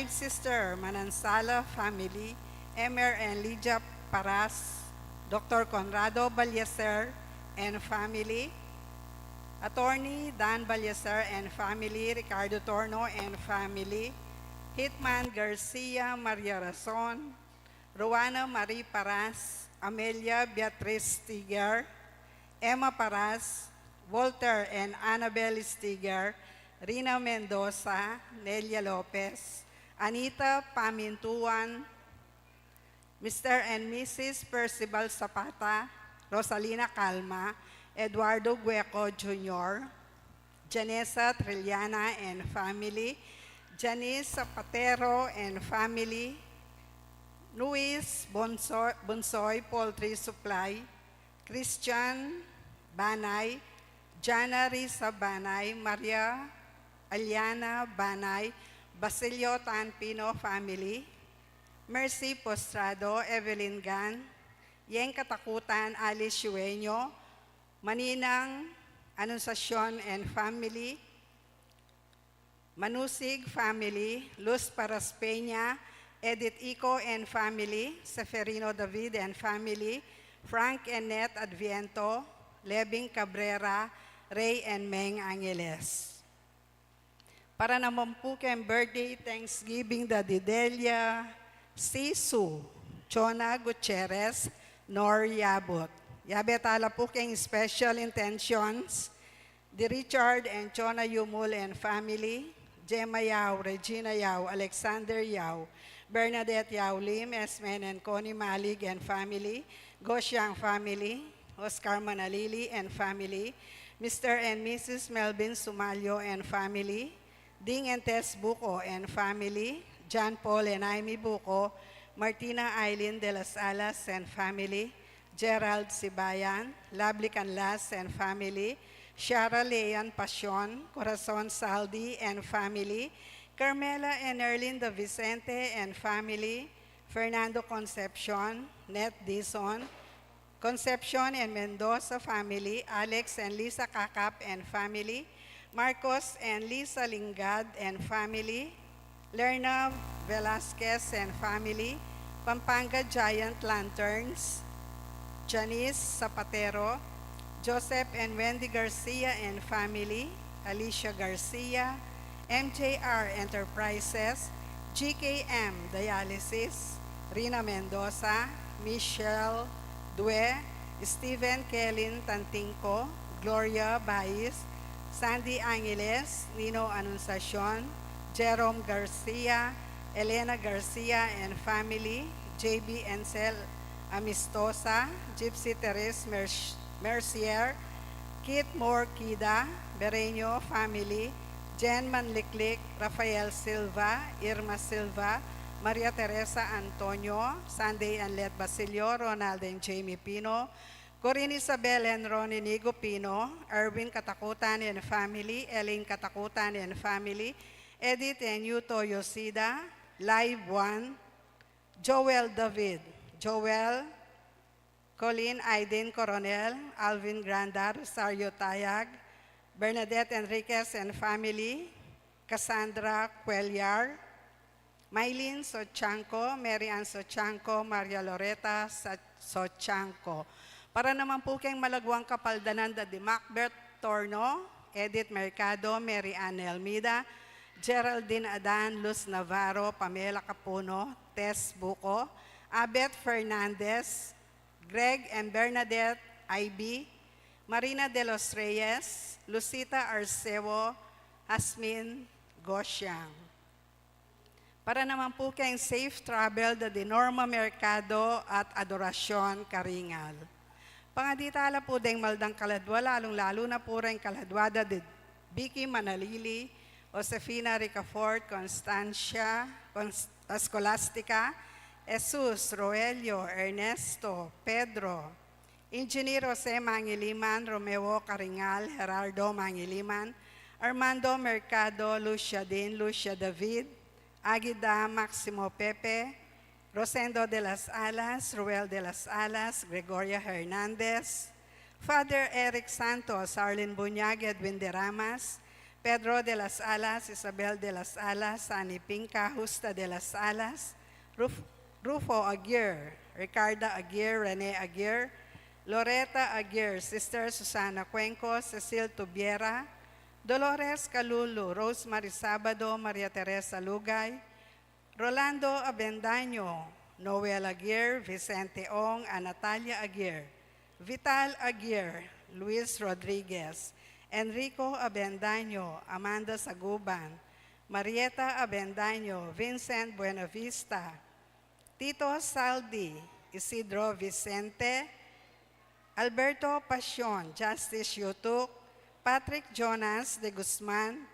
Five Sister Manansala family, Emer and Lydia Paras, Dr. Conrado Balyaser and family, Attorney Dan Balyaser and family, Ricardo Torno and family, Hitman Garcia Maria Razon, Rowana Marie Paras, Amelia Beatriz Stiger, Emma Paras, Walter and Annabel Stiger, Rina Mendoza, Nelia Lopez, Anita Pamintuan, Mr. and Mrs. Percival Zapata, Rosalina Calma, Eduardo Gueco Jr., Janessa Trillana and family, Janice Zapatero and family, Luis Bonsoy Poultry Supply, Christian Banay, Jana Risa Banay, Maria Aliana Banay, Basilio Tanpino family, Mercy Postrado, Evelyn Gan, Yeng Katakutan, Alice Yueño, Maninang Anunciacion and family, Manusig family, Luz Paraspeña, Edith Ico and family, Seferino David and family, Frank and Net Adviento, Lebing Cabrera, Ray and Meng Angeles. Para naman po kayong birthday, Thanksgiving, Dadidelia, Sisu, Chona Gutierrez, Nor Yabot. Yabetala po kayong special intentions, Di Richard and Chona Yumul and family, Gemma Yao, Regina Yao, Alexander Yao, Bernadette Yao Lim, Esmen and Connie Malig and family, Gosyang family, Oscar Manalili and family, Mr. and Mrs. Melvin Sumalyo and family, Ding and Tess Buco and family, John Paul and Amy Buco, Martina Eileen de las Alas and family, Gerald Sibayan, Lovely Canlas and family, Shara Leon Pasion, Corazon Saldi and family, Carmela and Erlinda Vicente and family, Fernando Concepcion, Net Dison, Concepcion and Mendoza family, Alex and Lisa Kakap and family, Marcos and Lisa Lingad and family, Lerna Velasquez and family, Pampanga Giant Lanterns, Janice Zapatero, Joseph and Wendy Garcia and family, Alicia Garcia, MJR Enterprises, GKM Dialysis, Rina Mendoza, Michelle Due, Stephen Kelin Tantingco, Gloria Bais, Sandy Angeles, Nino Anunciacion, Jerome Garcia, Elena Garcia and family, JB Encel Amistosa, Gypsy Teres Mercier, Kit Moore Kida, Bereño family, Jen Manliklik, Rafael Silva, Irma Silva, Maria Teresa Antonio, Sunday Anlet Basilio, Ronald and Jamie Pino, Corinne Isabel and Ronnie Nigo Pino, Erwin Katakutan and family, Elaine Katakutan and family, Edith and Yuto Yosida, Live One, Joel David, Joel, Colleen Aiden Coronel, Alvin Granda, Rosario Tayag, Bernadette Enriquez and family, Cassandra Cuellar, Maylene Sochanco, Mary Ann Sochanco, Maria Loreta Sochanco. Para naman po kayong malagwang kapaldanan da di Macbeth Torno, Edith Mercado, Mary Ann Elmida, Geraldine Adan, Luz Navarro, Pamela Capuno, Tess Buco, Abet Fernandez, Greg and Bernadette IB, Marina de los Reyes, Lucita Arceo, Asmin Gosyang. Para naman po kayong safe travel da di Norma Mercado at Adoracion Karingal. Pangaditala po ding maldang kaladwa, lalong-lalo na po rin kaladwada di Vicky Manalili, Josefina Ricafort, Constancia, Scholastica, Jesus, Roelio, Ernesto, Pedro, Engineer Jose Mangiliman, Romeo Karingal, Gerardo Mangiliman, Armando Mercado, Lucia Din, Lucia David, Aguida Maximo Pepe, Rosendo de las Alas, Ruel de las Alas, Gregoria Hernandez, Father Eric Santos, Arlene Bunyag, Edwin de Ramas, Pedro de las Alas, Isabel de las Alas, Sani Pinca, Justa de las Alas, Rufo Aguirre, Ricarda Aguirre, Rene Aguirre, Loretta Aguirre, Sister Susana Cuenco, Cecil Tubiera, Dolores Calulu, Rosemary Sabado, Maria Teresa Lugay, Rolando Abendaño, Noel Aguirre, Vicente Ong, Natalia Aguirre, Vital Aguirre, Luis Rodriguez, Enrico Abendaño, Amanda Saguban, Marieta Abendaño, Vincent Buenavista, Tito Saldi, Isidro Vicente, Alberto Pasion, Justice Yutuk, Patrick Jonas de Guzman,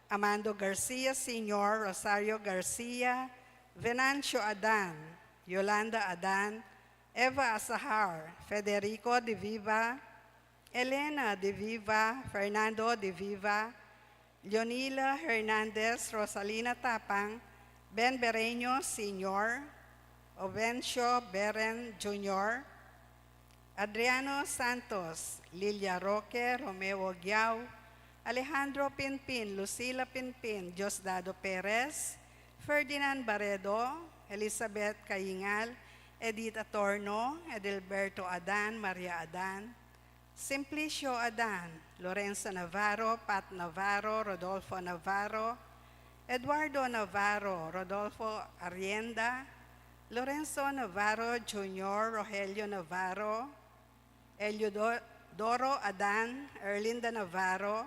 Amando Garcia Sr., Rosario Garcia, Venancio Adan, Yolanda Adan, Eva Asahar, Federico de Viva, Elena de Viva, Fernando de Viva, Leonila Hernandez, Rosalina Tapang, Ben Bereño Sr., Ovencio Beren Jr., Adriano Santos, Lilia Roque, Romeo Giao, Alejandro Pinpin, Lucila Pinpin, Diosdado Perez, Ferdinand Baredo, Elizabeth Caingal, Edith Atorno, Edilberto Adan, Maria Adan, Simplicio Adan, Lorenzo Navarro, Pat Navarro, Rodolfo Navarro, Eduardo Navarro, Rodolfo Arrienda, Lorenzo Navarro Jr., Rogelio Navarro, Eliodoro Adan, Erlinda Navarro,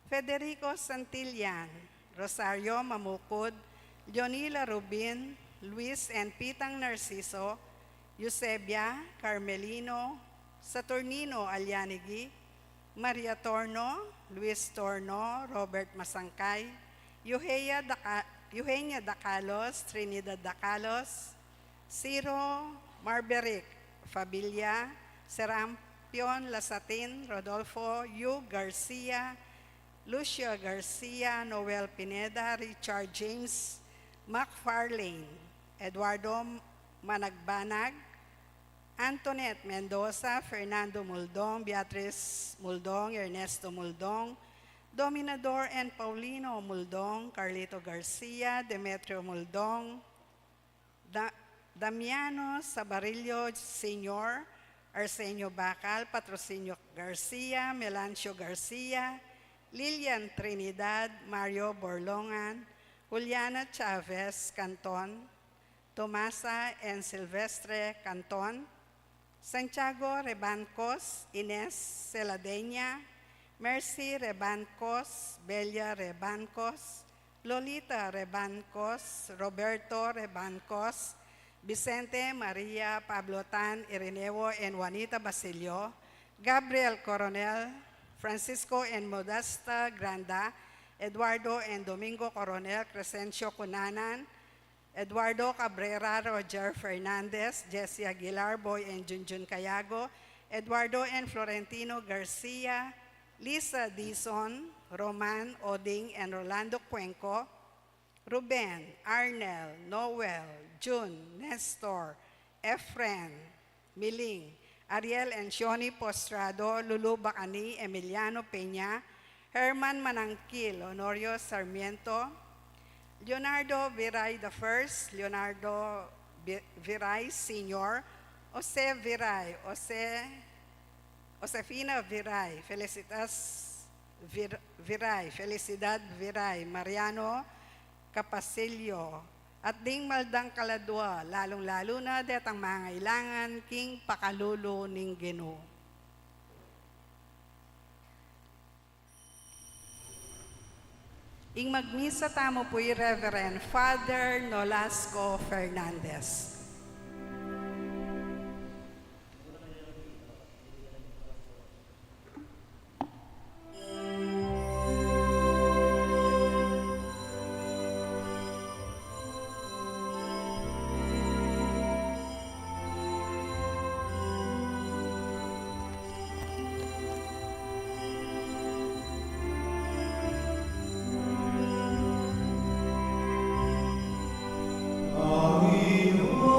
Federico Santillan, Rosario Mamukod, Leonila Rubin, Luis and Pitang Narciso, Eusebia Carmelino, Saturnino Alyanigi, Maria Torno, Luis Torno, Robert Masangkay, Eugenia Dacalos, Trinidad Dacalos, Ciro Marberic, Fabilia, Serampion Lasatin, Rodolfo Yu Garcia, Lucia Garcia, Noel Pineda, Richard James McFarlane, Eduardo Managbanag, Antoinette Mendoza, Fernando Muldong, Beatriz Muldong, Ernesto Muldong, Dominador and Paulino Muldong, Carlito Garcia, Demetrio Muldong, Damiano Sabarillo Sr., Arsenio Bacal, Patrocinio Garcia, Melancio Garcia, Lilian Trinidad, Mario Borlongan, Juliana Chavez Canton, Tomasa and Silvestre Canton, Santiago Rebancos, Ines Celadeña, Mercy Rebancos, Belia Rebancos, Lolita Rebancos, Roberto Rebancos, Vicente Maria Pablo Tan Irineo and Juanita Basilio, Gabriel Coronel, Francisco and Modesta Granda, Eduardo and Domingo Coronel, Crescencio Cunanan, Eduardo Cabrera, Roger Fernandez, Jesse Aguilar, Boy and Junjun Cayago, Eduardo and Florentino Garcia, Lisa Dizon, Roman Oding and Rolando Cuenco, Ruben, Arnel, Noel, June, Nestor, Efren, Miling, Ariel and Shoni Postrado, Lulu Bacani, Emiliano Peña, Herman Manangkil, Honorio Sarmiento, Leonardo Viray I, Leonardo Viray Sr., Jose Viray, Josefina Viray, Felicitas Viray, Felicidad Viray, Mariano Capasilio, at ding maldang kaladwa, lalong-lalo na detang mga ilangan king pakalulo ning Ginoo. Ing magmisa tamo po'y Reverend Father Nolasco Fernandez. Amen.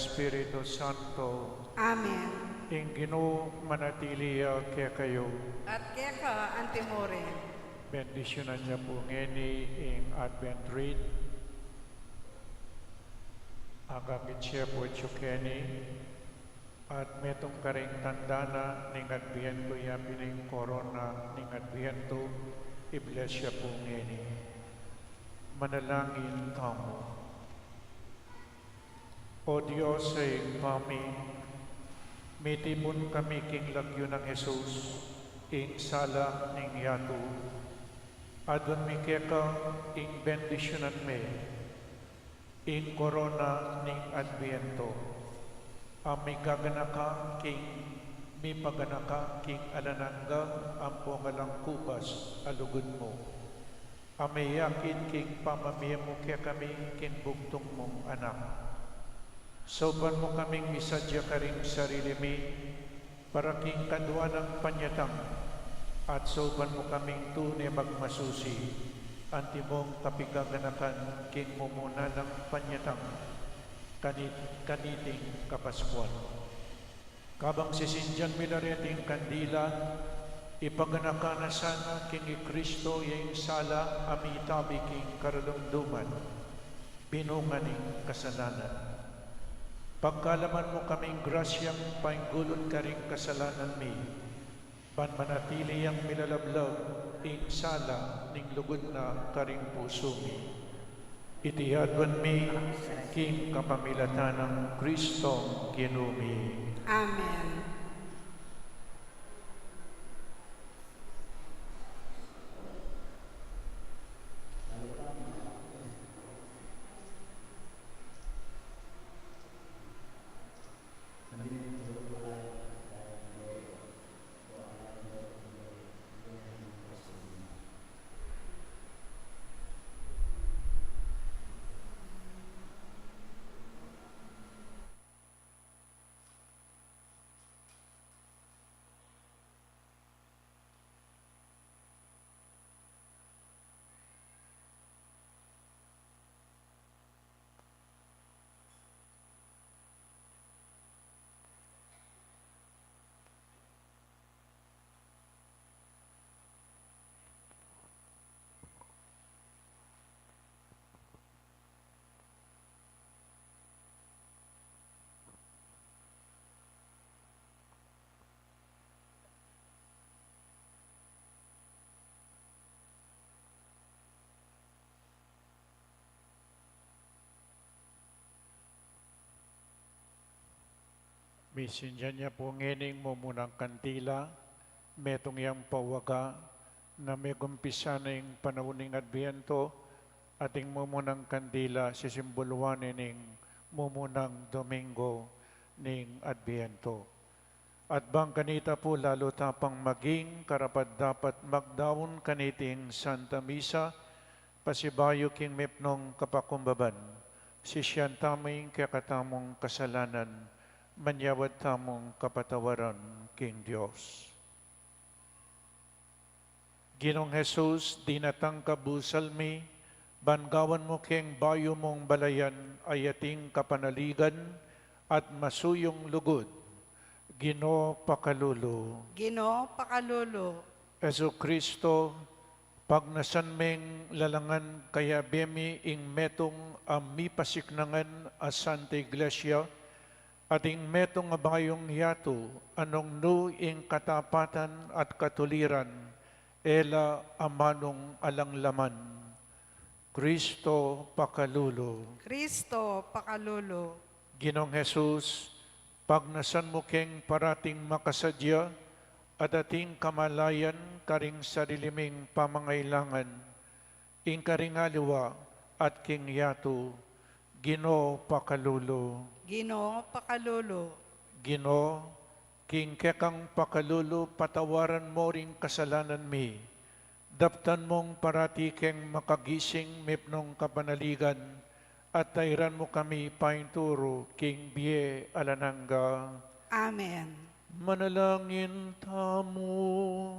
Espiritu Santo, Amen. ing Ginoo manatiliya kaya kayo. At keka antimore. Bendisyonan niya po ngeni ing Advent read. Agakit siya po tsukeni. At metong karing tandana ning Adviento ya pining korona ning Adviento Iglesia po ngeni. Manalangin tamo. O Diyos ay kami, mitipon kami king lagyo ng Jesus, ing sala ning yato. Adon mi keka ing bendisyonan me, ing korona ning Adviento. Ami gaganaka king mi paganaka king alananga ampo ngalang kubas alugod mo. Ami yakin king pamamiya mo kaya kami king bugtong mong anak. Soban mo kaming misadya karing sarili mi para king kadwa ng panyatang at soban mo kaming tunay magmasusi antimong kapigaganakan king mumuna ng panyatang kaniting kapaskuan. Kabang sisinjan minareting kandila ipaganaka na sana king Kristo yung sala amitabi king karalumduman binunganing kasalanan. Pagkalaman mo kaming grasyang painggulod ka rin kasalanan mi, panmanatili ang milalablag ing sala ning lugod na karing puso mi. Itihadwan mi king kapamilatan ng Kristo kinumi. Amen. Misinjan niya po ngening mumunang kantila, metong yang pawaga, na may gumpisa na yung panahon ng Adviento, ating mumunang kandila sisimboluanin ng mumunang Domingo ng Adviento. At bang kanita po lalo tapang maging karapat dapat magdawon kaniting Santa Misa, pasibayo king mepnong kapakumbaban, sisyan taming kakatamong kasalanan, manyawad tamong kapatawaran king Diyos. Ginong Jesus, dinatang kabusal mi, bangawan mo king bayo mong balayan, ayating kapanaligan, at masuyong lugod, Ginoo pakalulu. Ginoo pakalulu. Yesu Kristo, pagnasan meng lalangan kaya bemi ing metong ami pasiknangan a Santa Iglesia, ating metong abayong yato, anong nu ing katapatan at katuliran, ela amanong alanglaman. Kristo pakalulu. Kristo pakalulu. Ginong Jesus, pagnasan mo keng parating makasadya at ating kamalayan karing sariliming pamangailangan, ing karing aliwa at king yato, Ginoo pakalulu. Ginoo pakalulu. Ginoo, king kekang pakalulu, patawaran mo ring kasalanan mi. Daptan mong parati keng makagising mipnong kapanaligan, at tayran mo kami painturo king biye alananga. Amen. Manalangin tamo.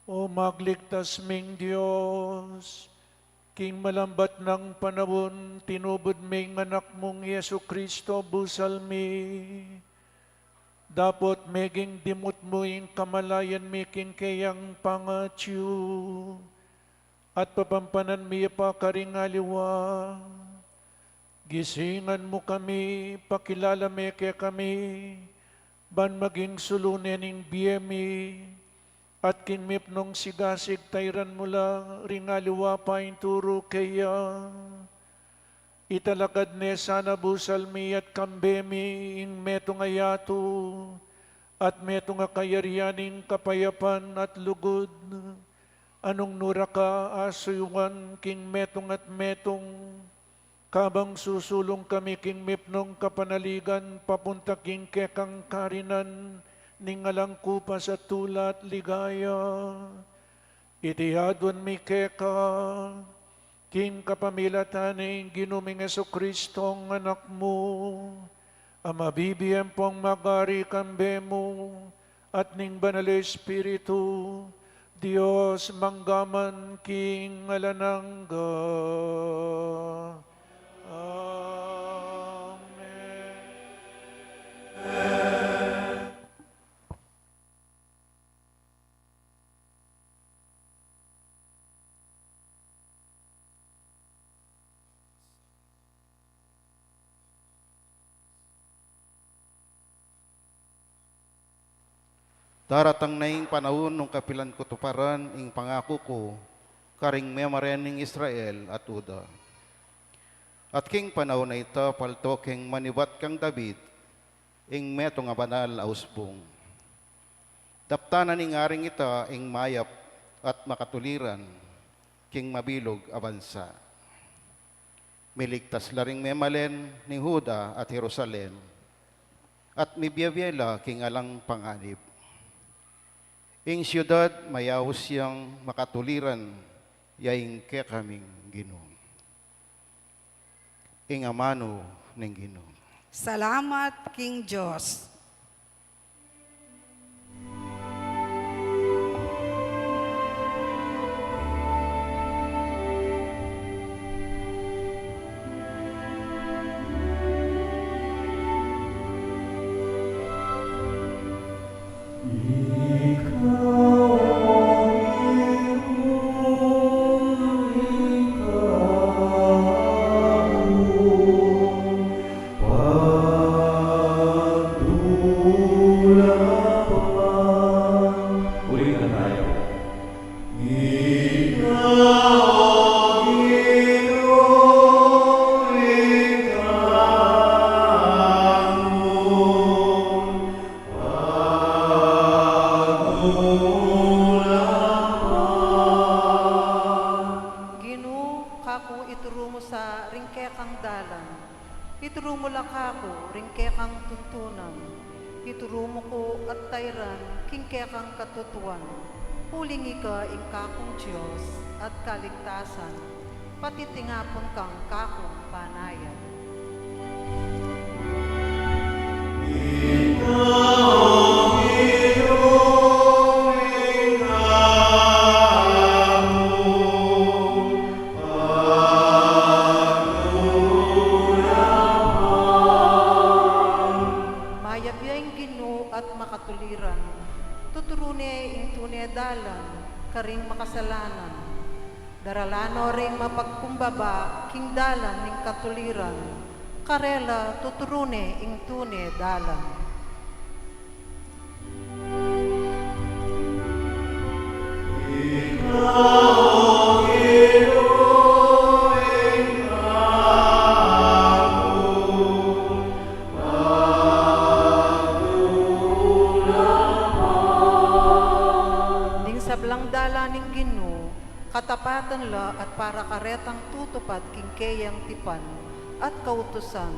O magligtas ming Diyos, King malambat ng panahon, tinubod may anak mong Yesu Kristo, busal mi. Dapot meging dimot mo yung kamalayan making kayang pangatyu. At papampanan mi pa karingaliwa. Gisingan mo kami, pakilala me kaya kami, ban maging sulunin ng biyemi, at kinmip nung sigasig tayran mo lang, ringaliwa pa yung turo kaya. Italakad ne sana busal mi at kambemi, ing meto nga yato, at meto nga kayarianing kapayapan at lugod. Anong nura ka asuyungan king metong at metong, kabang susulong kami king mipnong kapanaligan, papunta king kekang karinan, ningalang kupa sa tulat ligaya. Itihadwan mi keka, king kapamilataning ginuming Jesucristong anak mo, amabibiyem pong magari kambe mo, at ning banal Espiritu, Diyos manggaman king alanangga. Daratang na ing panahon nung kapilan ko tuparan ing pangako ko, karing memorian ning Israel at Uda. At king panahon na ito, palto king manibat kang David, ing meto nga banal ausbong. Daptanan ing aring ita, ing mayap at makatuliran, king mabilog abansa. Miligtas laring memalen ni Huda at Jerusalem, at mibiyabyela king alang panganib. Ing siyudad mayawos siyang makatuliran, yaing kekaming Ginoo. Ing amano ng Ginoo. Salamat, King Diyos. Huling ika ing kakong Diyos at kaligtasan, pati tingapon kang kakong panayan. Mayabiyang Ginoo at makatuliran, tuturune ing tunay dalan, karing makasalanan. Daralano ring mapagkumbaba, king dalan ning katuliran, karela tuturune ing tunay dalan. Katapatan la at para karetang tutupad king keyang tipan at kautusan.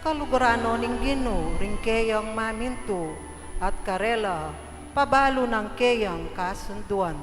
Kalugarano ning Ginoo ring keyang maminto at karela pabalo ng keyang kasunduan.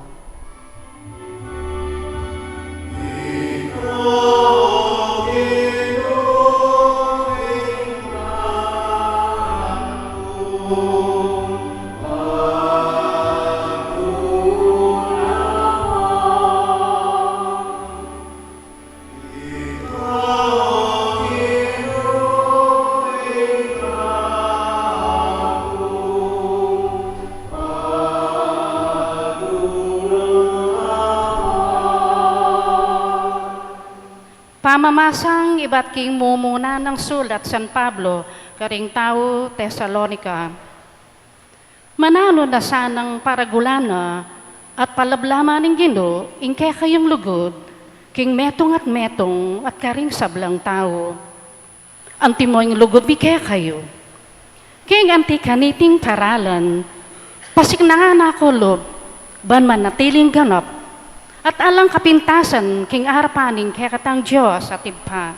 Pamamasang iba't king mumuna ng sulat San Pablo, karing tao Tesalonika. Manalo na sanang paragulana at palablama ng Ginoo, ingke kayong lugod, king metong at karing sablang tao. Anti mo yung lugod bike kayo. King anti kaniting paralan, pasik na nga nakolob, ban man natiling ganap, at alang kapintasan king arapaning kekatang Diyos at ibpa,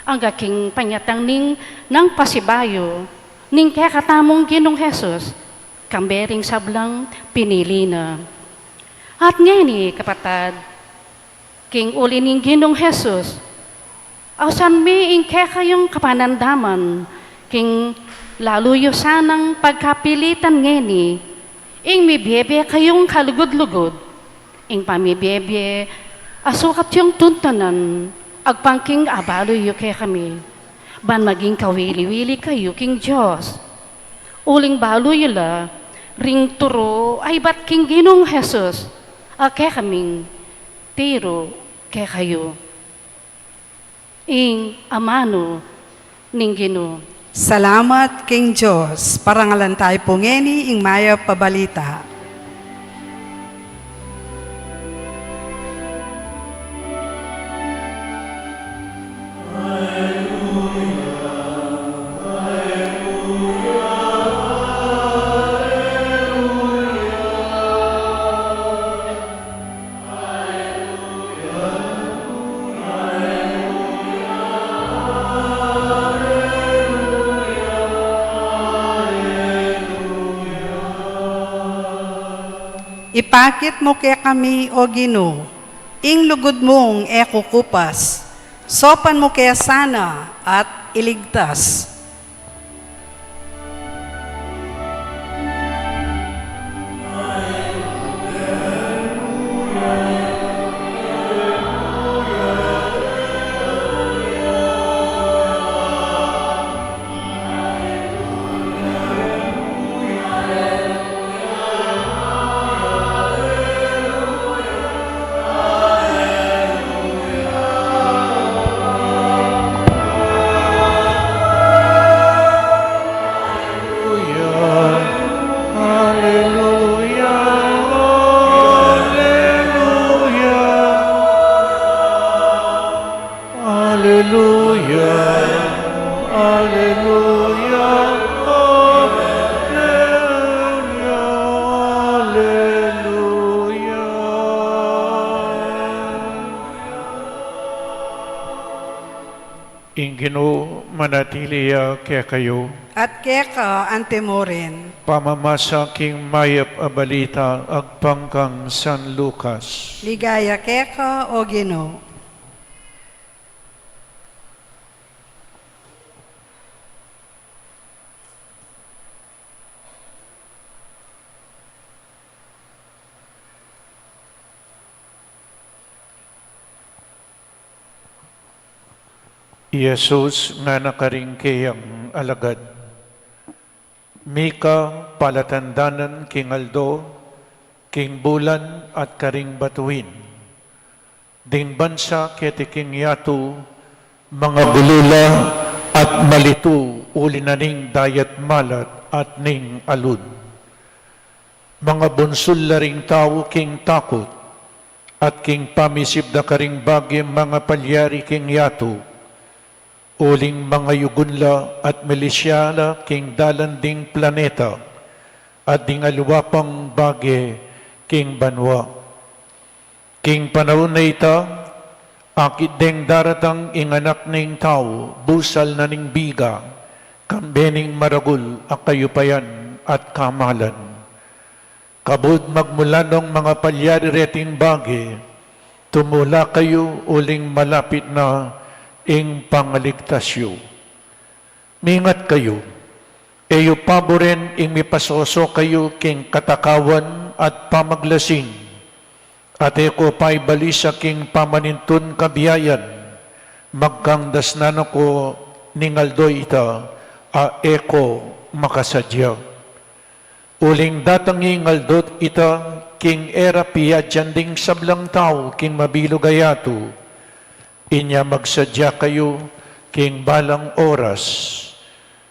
ang king panyatang ning ng pasibayo, ning kekatamong Ginong Jesus, kambering sablang pinili na. At ngani kapatad, king uli ning Ginong Jesus, asan mi ing kekayong kapanandaman, king laluyo sanang pagkapilitan ngani, ing mibiyebe kayong kalugod-lugod, ing pamibiyebe, asukat yung tuntanan, agpangking abalo yu kay kami. Ban maging kawili-wili kayo king Diyos. Uling balo yula, ring turo ay ba't king Ginong Jesus, kay kaming tiro kay kayo. Ing amano ning Ginoo. Salamat King Diyos, parangalan tayo pongeni ing maya pabalita. Ipakit mo kaya kami, O Ginoo, ing lugod mong ekukupas, sopan mo kaya sana at iligtas. Ing Ginoo manatiliya kaya kayo, At keka antemorin, pamamasa king mayap a balita agpangkang San Lucas. ligaya keka, O Ginoo. Jesus nga nakaringkayang alagad. Mika palatandanan king Aldo, king bulan at karing batuin. Ding bansa keti king yatu, mga bulula at malitu uli na ning dayat malat at ning alud. Mga bunsul laring tao king takot, at king pamisip da karing bagi mga palyari king yatu, uling mga yugunla at milisyala king dalanding planeta at ding aluwapang bage king banwa. King panahon na ita, akit deng daratang inganak ning tao, busal na ning biga, kambening maragul akayupayan at kamalan. Kabud magmulanong mga palyari reting bage, tumula kayo uling malapit na ing pangaligtasyo. Mingat kayo, eyo paboren ing mipasoso kayo king katakawan at pamaglasing, at eko pa'y balisa king pamanintun kabiyayan, magkangdas na ko ningaldoy ita, a eko makasadya. Uling datang ingaldot ita, king era piyadyan ding sablang tao, king mabilog ayato, Inya magsadya kayo king balang oras,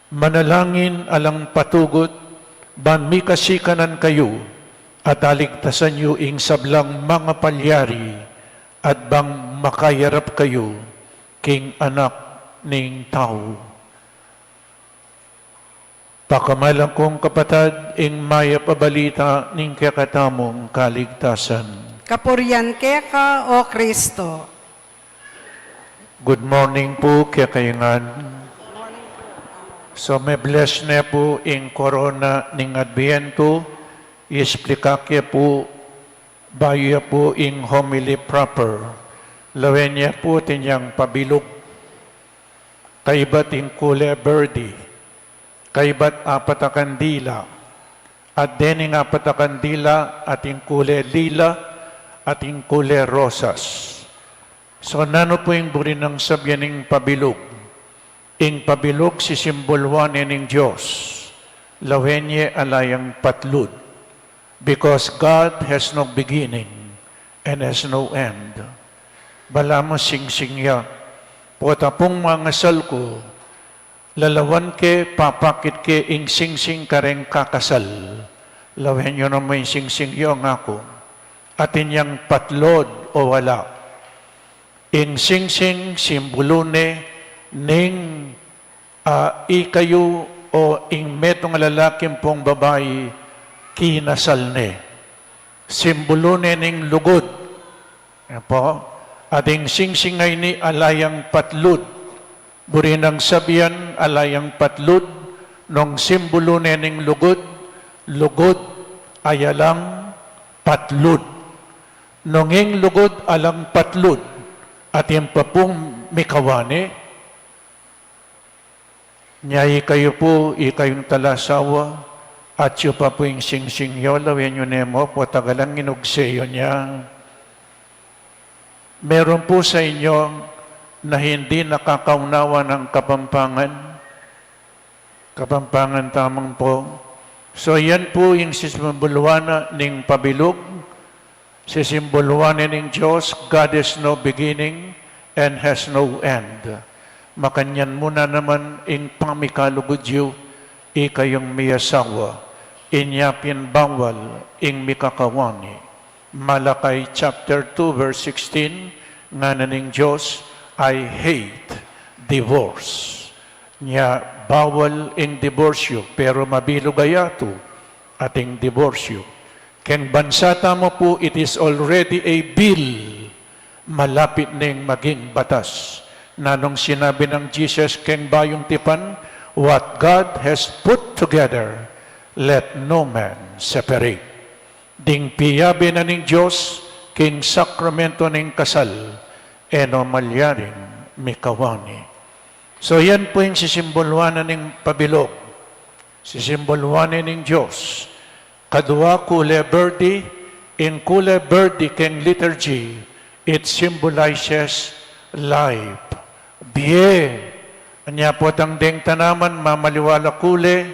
manalangin alang patugot, ban mikasikanan kayo, at aligtasan yu ing sablang mga palyari, at bang makayarap kayo king anak ning tao. Pakamalang kong kapatad, ing maya pabalita ning kakatamong kaligtasan. Kapurian ka, O Kristo. Good morning po, kakayangan. So may bless na po ing corona ning Adviento, isplika kya po, bayo po ing homily proper. Lawen niya po tinyang pabilog, kaibat ing kule berdi, kaibat apat a kandila, at dening apat a kandila at ing kule lila at ing kule rosas. So nano po yung buri ng sabyaning pabilog. Ing pabilog si simbolwanin ng Diyos. Lawenye alayang patlud. Because God has no beginning and has no end. Balamo sing-singya. Pota pong mga sal ko, lalawan ke, papakit ke, ing sing-sing kareng kakasal. Lawenyo na mo yung sing-singyo nga ko. Atin yang patlod o wala. Ing sing-sing simbulune ning ikayo o ing metong lalaking pong babae kinasal ne. Simbulune ning lugod. Yan po. At ing sing-sing ay ni alayang patlud. Buri ng sabihan alayang patlud nung simbulune ning lugod. Lugod ay alang patlud. Nung ing lugod alang patlud. At yung pa pong mikawane, nyay kayo po, ikayong talasawa, at yung pa po yung sing-sing yo, lawin nyo nemo, po tagalang inugseyo niya. Meron po sa inyo na hindi nakakaunawa ng kapampangan tamang po. So yan po yung simboluana ng pabilog, simboluanin ng Diyos, God has no beginning and has no end. Makanyan muna naman ing pamikalugudyo, ikayong miyasawa, inyapin bawal ing mikakawani. Malakay chapter 2 verse 16, nga naning Diyos, I hate divorce. Nya bawal ing diborsyo, pero mabilugayato ating diborsyo. Keng bansata mo po, it is already a bill. Malapit ning maging batas. Nanong sinabi ng Jesus, keng bayong tipan, what God has put together, let no man separate. Ding piyabi na ning Diyos, king sakramento ning kasal, eno malyaring mikawani. So yan po yung sisimbolwanan ng pabilog. Sisimbolwanan ng Diyos. Kadua kule berdi, in kule berdi king liturgy, it symbolizes life. Bie, anya po tang deng tanaman, mamaliwala kule,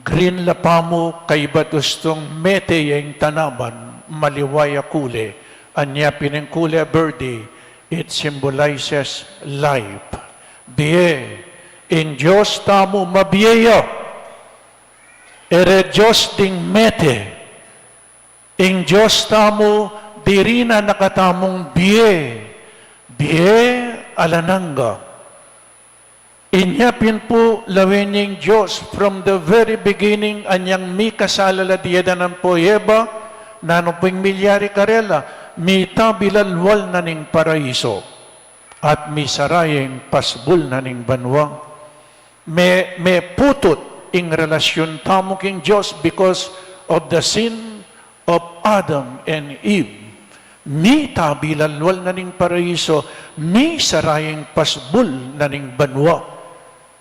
green lapamu, kaibat ustong mete yung tanaman, maliwaya kule, anya pineng kule berdi, it symbolizes life. Bie, in Diyos tamu mabiyeyo, ere Diyos ding mete, ing Diyos tamo diri na nakatamong biye, biye alananga. Inyapin po lawening Diyos from the very beginning anyang mi kasalala diyada ng poyeba, nanuping milyari karela, mi tabilalwal na ning paraiso, at mi sarayeng pasbul na ning banwa. Me putut in relasyon tamo king Diyos because of the sin of Adam and Eve. Mi tabilalwal na ning paraiso, mi sarayeng pasbul na ning banwa.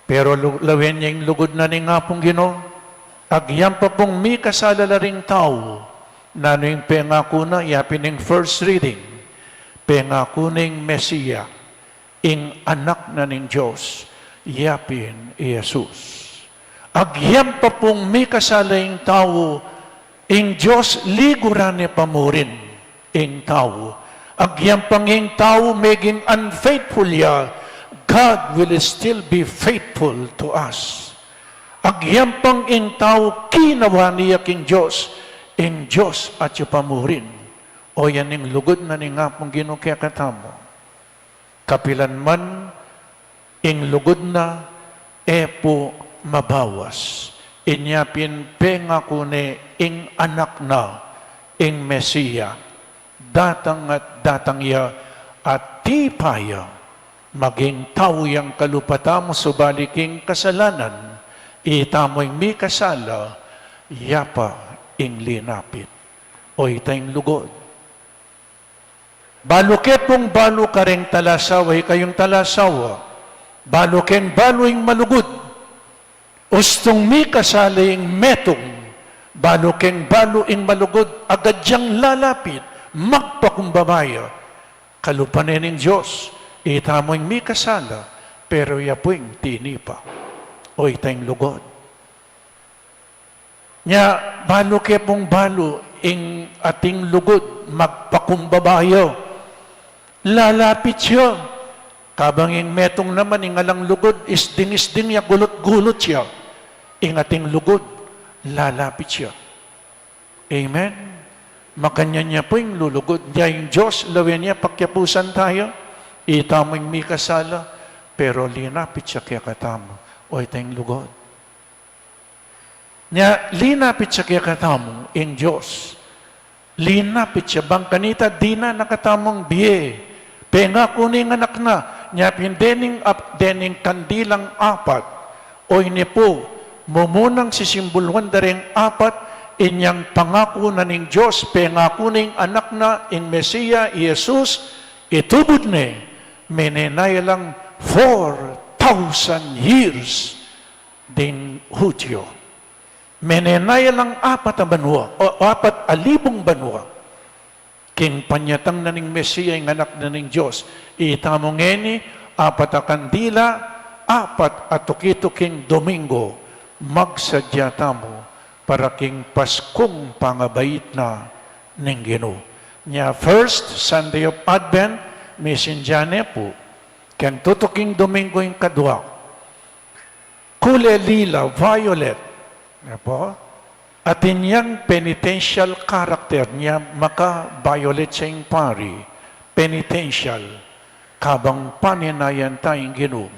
Pero lawen niya yung lugod na ning ngapong Ginoo, agyam pa pong mi kasalala ring tao, nano yung pengako na, yapin ng first reading, pengako ning Mesiya, ing anak na ning Diyos, yapin Jesus. Agyam pa pong may kasalayang tao, ing Diyos liguran ni pamurin, ing tao. Agyampang ing tao maging unfaithful ya, God will still be faithful to us. Agyampang ing tao kinawa niya king Diyos, ing Diyos at yung pamurin. O yan ing lugod na ni nga pong ginukakatamo. Kapilan man, ing lugod na, po mabawas. Inyapin penga kune ing anak na, ing Mesiya. Datang at datang ya, at tipaya, maging tao yang kalupatamo subaliking kasalanan, itamoy mi kasala, yapa ing linapit. O itayong lugod. Baluket pong balu ka ring talasaway kayong talasawa. Baluken balu ing malugod. Ustong mi kasala ing metong. Baluken balu ing malugod. Agad diyang lalapit. Magpakumbabaya. Kalupanin ng Diyos. Itamoy mi kasala. Pero yapuing tinipa. O itayong lugod. Nya, balo ke pong balo, ing ating lugod, magpakumbabayo. Lalapit siya. Kabang ing metong naman, ing alang lugod, isding-isding ya, gulot-gulot siya. Ing ating lugod, lalapit siya. Amen? Makanya niya po yung lulugod. Niya yung Diyos, lawin niya, pakyapusan tayo. Itamo yung may kasala, pero linapit siya kaya katamo. O itayong lugod. Nya, linapit siya kaya katamo, ing Diyos. Linapit siya, bang kanita, di na nakatamong biye. Penga kuning anak na, nya pindening kandilang apat, o ini po, mumunang sisimbulwan daring apat, inyang pangako na ning Diyos, penga kuning anak na, ing Mesiya, Jesus, itubod ni, menenay lang 4,000 years din Hudyo. Menenay lang 4 banwa, o 4,000 banwa. King panyatang na ning Mesiya, yung anak na ning Diyos. Itamong ngeni, 4 kandila, 4 atuki-tuking Domingo, magsadya tamo para king Paskong pangabait na ning Ginoo. Nya first Sunday of Advent, mesinjane po, kang tutuking Domingo yung kadwa. Kulay lila, violet, po, at inyang penitential character niya maka-violet sa yung pari, penitential, kabang paninayan tayong Ginoo,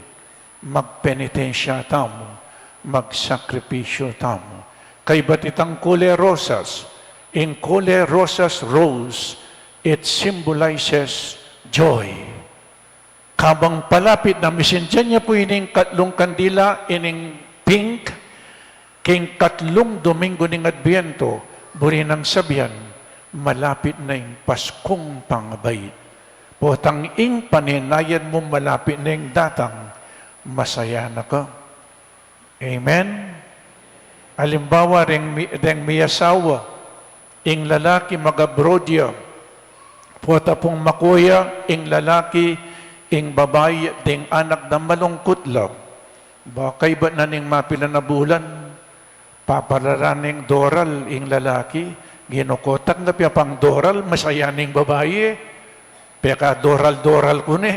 magpenitensya tamo, magsakripisyo tamo. Kay batitang kulay rosas, in kulay rosas rose, it symbolizes joy. Kabang palapit na misinjan niya po ining 3 kandila, ining pink, king 3 Domingo ng Adviento, buri ng sabihan, malapit na yung Paskong pangabait. Potang ing paninayan mo malapit na yung datang, masaya na ka. Amen? Halimbawa, ring miyasawa, ing lalaki magabrodya, pota pong makuya, ing lalaki, ing babae, ding anak na malungkot lang. Bakay ba na ning mapila na bulan? Papararaning doral ing lalaki, ginukotak na piya pang doral, masaya ning babae. Peka doral-doral ko ni.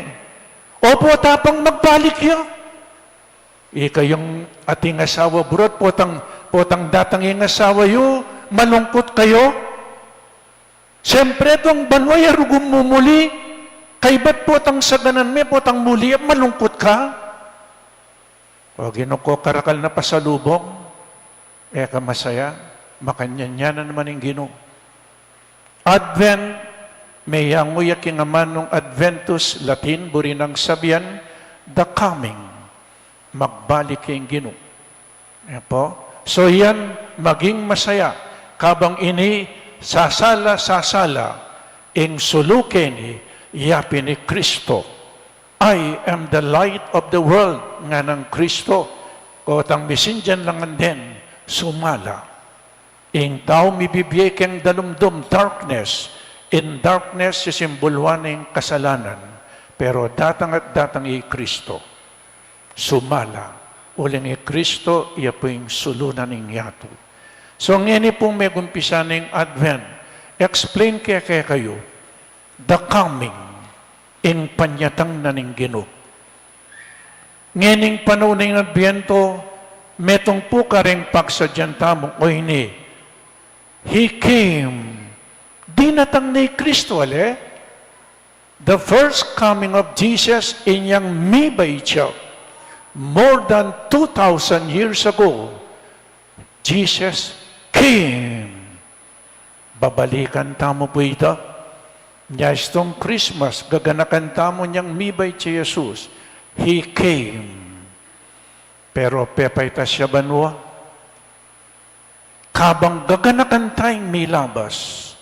Opo, tapang magbalik ya. Ikayong ating asawa, brot, potang datang ing asawa yo, malungkot kayo. Siyempre, itong banway, arugong mumuli. Kay ba't potang saganan me, potang muli, malungkot ka? O ginuko karakal na pasalubong, ka masaya, makanyan na naman yung Ginoo. Advent, may yanguyak yung aman ng Adventus Latin, buri ng sabihan, the coming, magbalik yung Ginoo. Po? So yan, maging masaya, kabang ini, sasala, ing sulukin, yapi ni Kristo. I am the light of the world, nga ng Kristo, o tang misinjan lang din, sumala. Ing tao mibibiyay kang dalumdum, darkness. In darkness, sisimbulwan ng kasalanan. Pero datang at datang Kristo. Sumala. Uling Kristo, iya po yung sulunan ng yato. So, ngayon pong may gumpisa ng Advent. Explain kaya kayo. the coming in panyatang naning Ginoo. Ngening panahon ng Adbyento, metong po ka rin pagsadyanta mo o ini. He came. Di natang ni Kristo, the first coming of Jesus inyang mibay siya. More than 2,000 years ago, Jesus came. Babalikan tamo po ito. Nya itong Christmas, gaganakan tamo niyang mibay si Jesus. He came. Pero pepayta siya banwa. Kabang gaganakan tayong milabas,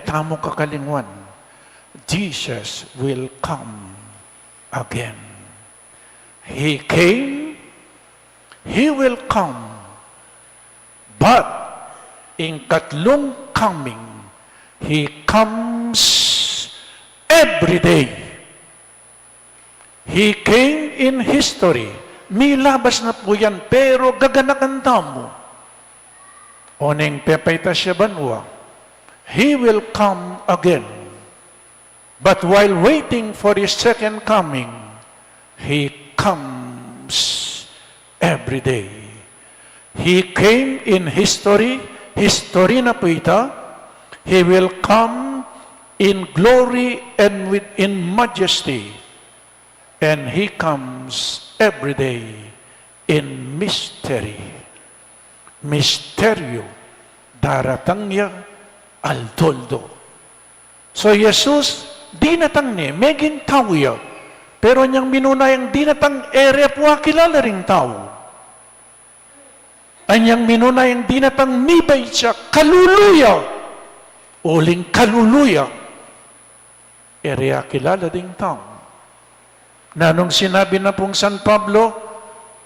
tamo kakalingwan, Jesus will come again. He came, He will come, but in katlong coming, He comes every day. He came in history. Milabas na po yan, pero gaganakan tamo. Oning pepayta siya banwa, He will come again. But while waiting for His second coming, He comes every day. He came in history, history na po ito. He will come in glory and in majesty. And He comes every day in mystery. Misteryo, daratang niya, altoldo. So, Jesus, di natang ni, meging tao ya. Pero niyang minunayang di natang ere po kilala ring tao. Anyang minunayang di natang mibay siya, kaluluya. Uling kaluluya. Ere kilala ding tao. Nanong sinabi na pong San Pablo,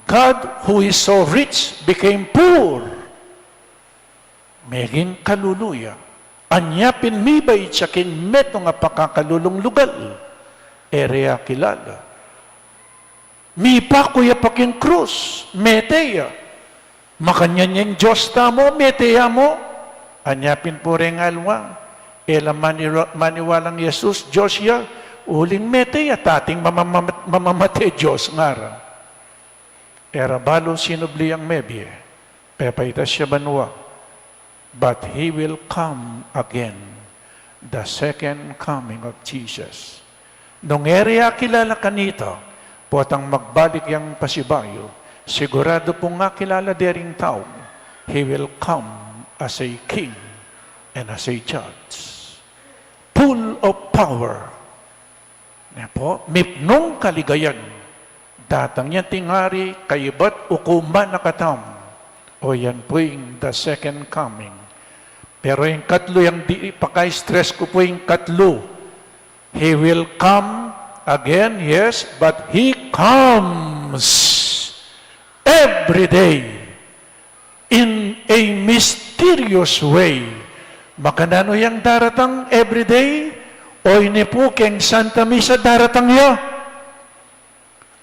God who is so rich became poor. Meging kaluluya. Anyapin mibay siya kin meto nga pakakalulong lugal. Area kilala. Mipa kuya paking krus. Meteya. Makanyanyang Diyos tamo, meteya mo. Anyapin po rin alwa. Ela maniwalang Jesus, Diyos ya. Uling meteya, tating mamamate Diyos ngara. Era balo sinubli ang mebye, pepayta siya banwa. But He will come again, the second coming of Jesus. Nung area kilala kanito, potang magbalik yung pasibayo, sigurado po nga kilala dering tao, He will come as a king and as a judge. Full of power. Po, mipnong kaligayan. Datang niya tingari, kaibat ukuman nakatam. O yan po yung the second coming. Pero yung katlo, yung di paka-stress ko po yung katlo. He will come again, yes, but He comes every day in a mysterious way. Makanano yung daratang every day? O ini po keng Santa Misa daratang yo.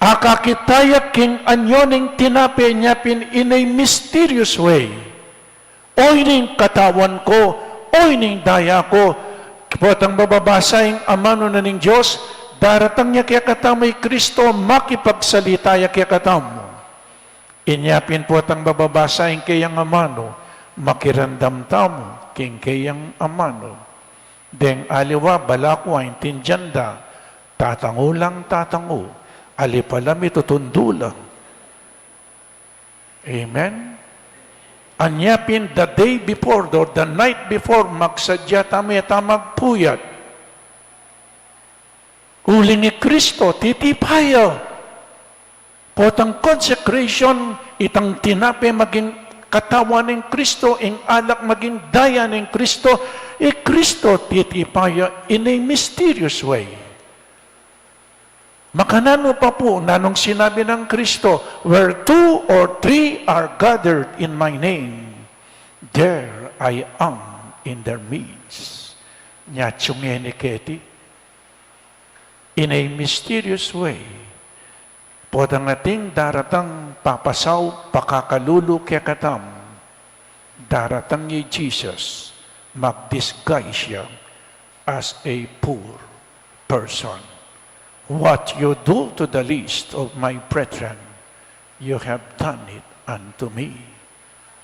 Akakitayak king anyoning tinape nyapin in a mysterious way. Oy ning katawan ko, oy ning daya ko, potang bababasa yung amano na ning Diyos, daratang niya kaya katamay Kristo, makipagsalita ya kaya katamo. Inyapin potang bababasa yung kayang amano, makirandam tamo, king kayang amano. Deng aliwa, balakwa, intindyanda, tatangulang tatangu. Alipalami tutundulang. Amen? Anyapin the day before or the night before, magsadya tameta magpuyat. Uli ni Kristo, titipaya. Potang consecration, itang tinape maging katawan ng Kristo, ing alak maging daya ng Kristo, Kristo titipaya in a mysterious way. Makanano pa po, nanong sinabi ng Kristo, where 2 or 3 are gathered in my name, there I am in their midst. Nyatsyungeni keti. In a mysterious way, podang ating daratang papasaw, pakakalulu kaya katam, daratang ni Jesus, mag-disguise siya as a poor person. What you do to the least of my brethren, you have done it unto me.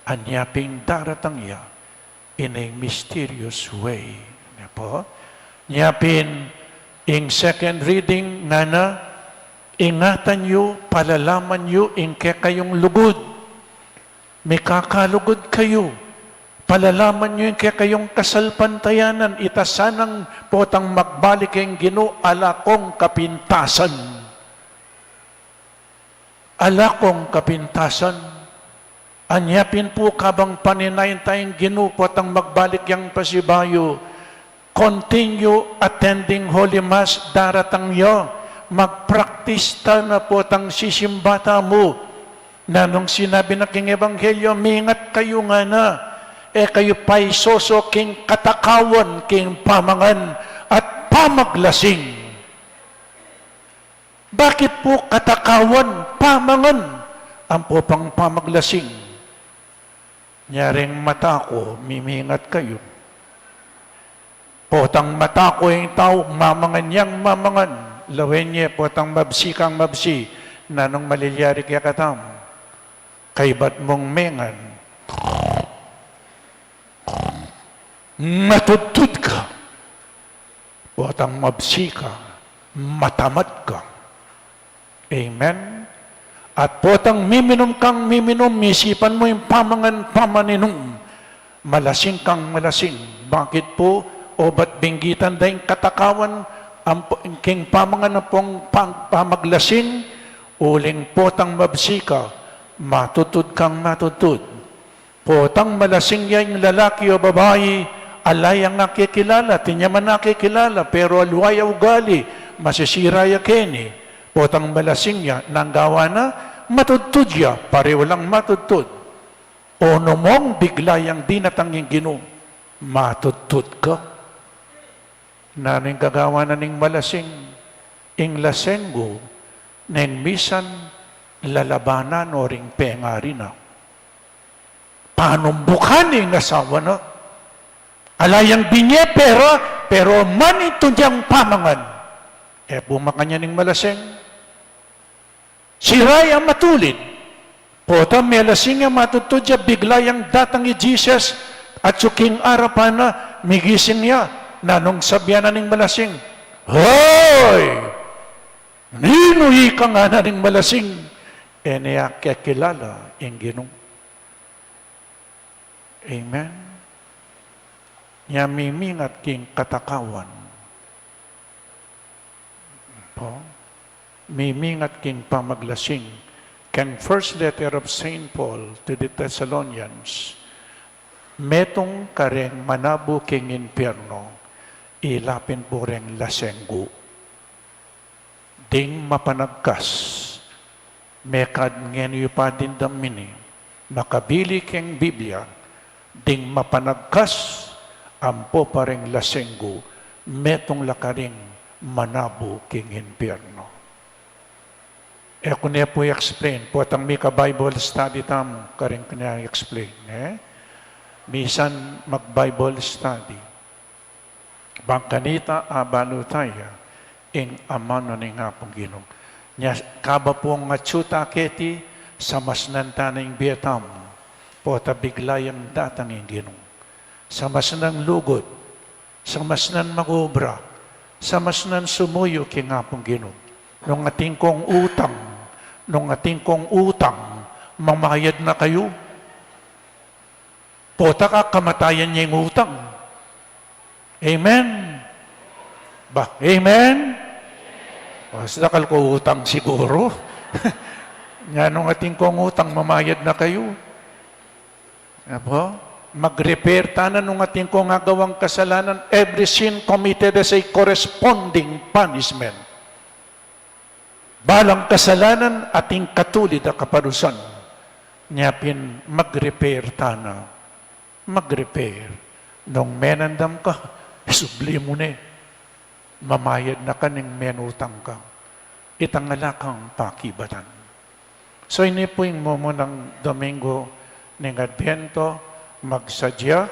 Anyaping daratang ya in a mysterious way. Ano po? Nyapin, in second reading, nana, ingatan nyo, palalaman nyo, ingke kayong lugod. May kakalugod kayo. Palalaman nyo ingke kayong kasalpantayanan. Itasanang potang magbalik kayong Ginoo ala kong kapintasan. Ala kong kapintasan. Anyapin po kabang paninayin tayong Ginoo potang magbalik yang pasibayo. Continue attending Holy Mass, daratang yo. Mag-practice ta na po tang sisimbata mo. Na nung sinabi na king Ebanghelyo, mingat kayo nga na. Kayo pa'y soso king katakawan, king pamangan, at pamaglasing. Bakit po katakawan, pamangan? Ang po pang pamaglasing. Nyaring mata ko, mimingat kayo. Potang mata ko yung tao, mamangan niyang mamangan. Lawen niya, potang mabsi kang mabsi, na nung malilyari kaya katam. Kay ba't mong mengan? Matutod ka. Potang mabsi ka, matamad ka. Amen? At potang miminom kang miminom, misipan mo yung pamangan pamaninom. Malasing kang malasing. Bakit po? O ba't binggitan dahil katakawan ang king pamangan na pong pamaglasing, uling potang mabsika, matutod kang matutod. Potang malasing yung lalaki o babae, alay ang nakikilala, tinyaman nakikilala, pero alway ugali, masisira ya keni. Potang malasing ya, nanggawa na, matutod ya, pareho lang matutod. O numong bigla yung dinatanging Ginoo, matutod ka. Naning gagawa na ning malasing, ing lasenggo, ning misan lalabanan o ring pengari na. Panumbukan ing asawa na. Alayang binye pera, pero man ito niyang pamangan. Bumakan niya ning malasing. Siray ang matulid. Pota may lasing ang matutudya, bigla yung datang ni Jesus at suking arapan na, migising niya. Nanong sabyan na ning malasing, hoy! Ninuhi ka nga na ning malasing. Niya kakilala ang Ginoo. Amen? Niya mimingat king katakawan. Po? Mimingat king pamaglasing. Kang first letter of St. Paul to the Thessalonians, metong kareng manabu king impyerno, ilapin po rin lasenggo. Ding mapanagkas, mekad ngen pa din damini, makabili keng Biblia, ding mapanagkas, ampo pa rin lasenggo, metong lakaring manabu king impyerno. Kung niya po i-explain, po atang Mika Bible study tam, karing kanya i-explain. Misan mag-Bible study. Bangkanita abalo tayo, ing amano ni nga pong Ginoo. Nya kaba po nga tsuta keti, sa masnanta na ing Vietnam, po tabigla yung datang ing Ginoo. Sa masnang lugod, sa masnan magobra, sa masnan sumuyo king nga pong Ginoo. Nung ating kong utang, mamayad na kayo. Pota ka, kamatayan niya yung utang. Amen? Ba, amen? O, sakal ko utang siguro. Nga nung ating kong utang, mamayad na kayo. Apo? Mag-repair tanan nung ating kong agawang kasalanan, every sin committed as a corresponding punishment. Balang kasalanan, ating katulid na kaparusan. Nyapin, mag-repair tana. Mag-repair. Nung menandam ka, subli mo na mamayad na ka ng menutang ka. Itangala kang pakibatan. So, ini po yung momo ng Domingo ng Advento, magsadya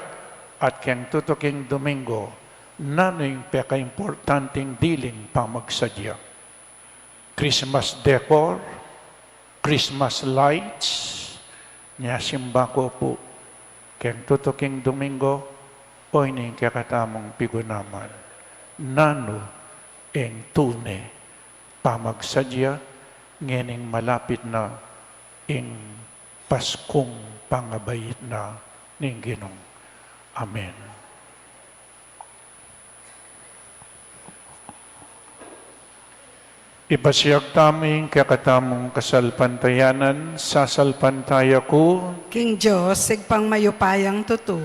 at keng tutuking Domingo, nano'y peka-importanting diling pamagsadya. Christmas decor, Christmas lights, niya simba ko po, keng tutuking Domingo, o ini kakatamong pigunaman. Nano eng tune, pamagsadya, ngening malapit na ing Paskong pangabayit na ning Ginong. Amen. Ipasiyag taming kakatamong kasalpantayanan, sasalpantaya ko, King Diyos, sigpang mayupayang tutu,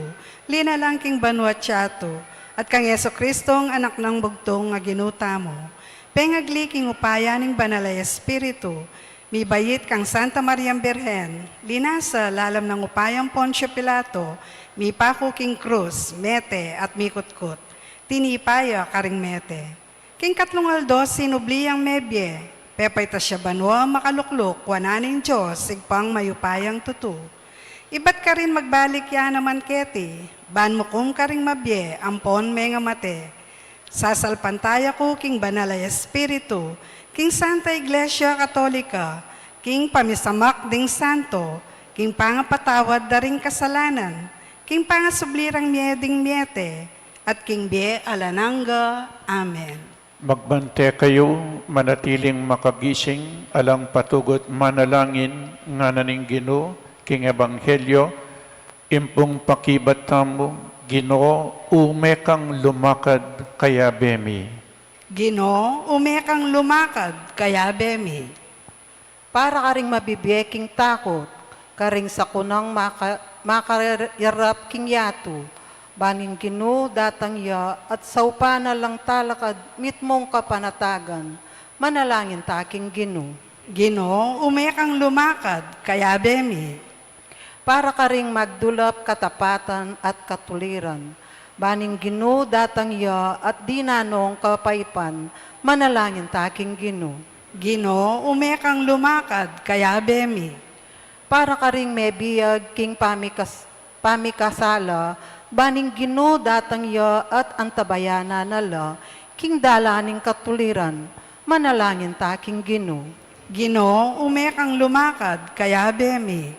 linalang king Vanuatu, at kang Yeso Kristong anak ng bugtong nga ginuta mo. Pengagli king upaya ning Banalay Espiritu, mi bayit kang Santa Maria Birhen, linasa lalam ng upayang Poncio Pilato, mi pako king Cruz, mete at mikutkot, tinipaya karing mete. King katlong aldos, sinubliyang mebye, pepay ta siya banwa makaluklok, wananing Diyos, sigpang mayupayang tutu. Ibat ka rin magbalik ya naman keti, ban mo kung ka rin mabye, ampon may nga mate. Sasalpantaya ko, King Banalay Espiritu, King Santa Iglesia Katolika, King Pamisamak ding Santo, King Pangapatawad daring kasalanan, King Pangasublirang mieding miete, at King Bie Alananga. Amen. magbante kayo, manatiling makagising, alang patugot manalangin, nga naning Ginoo, king Ebanghelyo, impong pakibat tamo, Ginoo, umekang lumakad kaya bemi. Ginoo, umekang lumakad, kaya bemi. Para ka ring mabibiyeking takot, karing sa kunang makarayarap king yato, banin Ginoo datang ya at saupa na lang talakad mitmong kapanatagan, manalangin taking Ginoo. Ginoo, umekang lumakad, kaya bemi. Para ka ring magdulap katapatan at katuliran, banin Ginoo datang ya at dinanong kapaypan, manalangin taking Ginoo. Ginoo, umekang lumakad, kaya bemi. Para ka ring may biyag king pamikasala, baning Ginoo datang ya at antabayana nala, king dalaning katuliran, manalangin taking Ginoo. Ginoo, umekang lumakad, kaya bemi.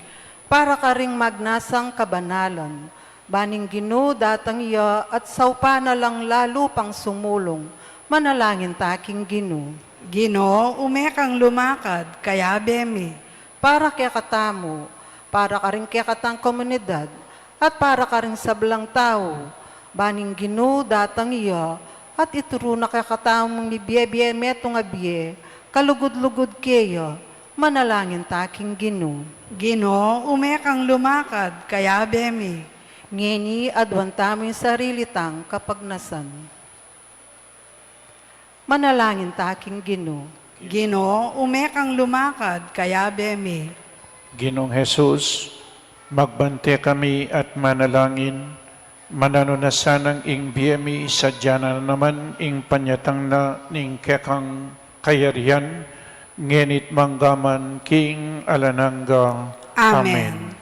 Para ka ring magnasang kabanalan, baning Ginoo datang ya at saupa na lang lalo pang sumulong, manalangin taking Ginoo. Ginoo, umekang lumakad, kaya bemi. Para kaya katamo, para ka ring kaya katang komunidad, at para ka rin sa belang tao, baning Ginoo datang iya, at ituro na kakatamong ni biye metong abiye, kalugod-lugod kaya, manalangin taking Ginoo. Ginoo, umekang lumakad, kaya bemi. Ngeni adwan tamo yung sarili tang kapagnasan. Manalangin taking Ginoo. Ginoo, umekang lumakad, kaya bemi. Ginong Jesus, magbante kami at manalangin, mananunasanang ing biyemi sadya na naman ing panyatang na ning kekang kayarian, ngenit manggaman king alananga. Amen.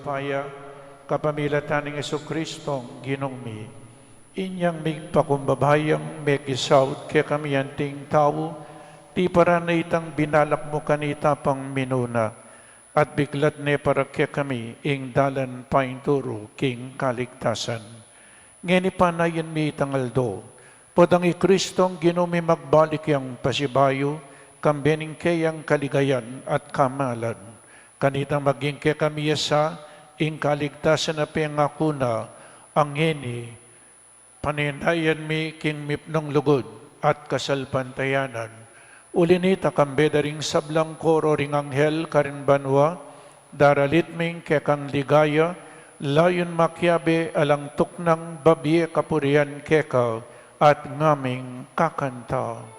supaya kapamilatan ng Jesucristong ginongmi. Inyang may pakumbabayang may gisaut kaya kami anting tao, ti para na itang binalak mo kanita pang minuna, at biglat ne para kaya kami ing dalan painturo king kaligtasan. Ngeni panayan mi itang aldo, podang ikristong ginumi magbalik yang pasibayo, kambening kayang kaligayan at kamalan. Kanitang maging kaya kami yasa, ing kaligtasan na pengako na ang ngeni, paninayan mi king mipnong lugod at kasalpantayanan. Ulinita kambeda ring sablang koro ring anghel karin banwa, daralit ming kekang ligaya, layon makyabe alang tuknang babye kapurian keka at ngaming kakanta.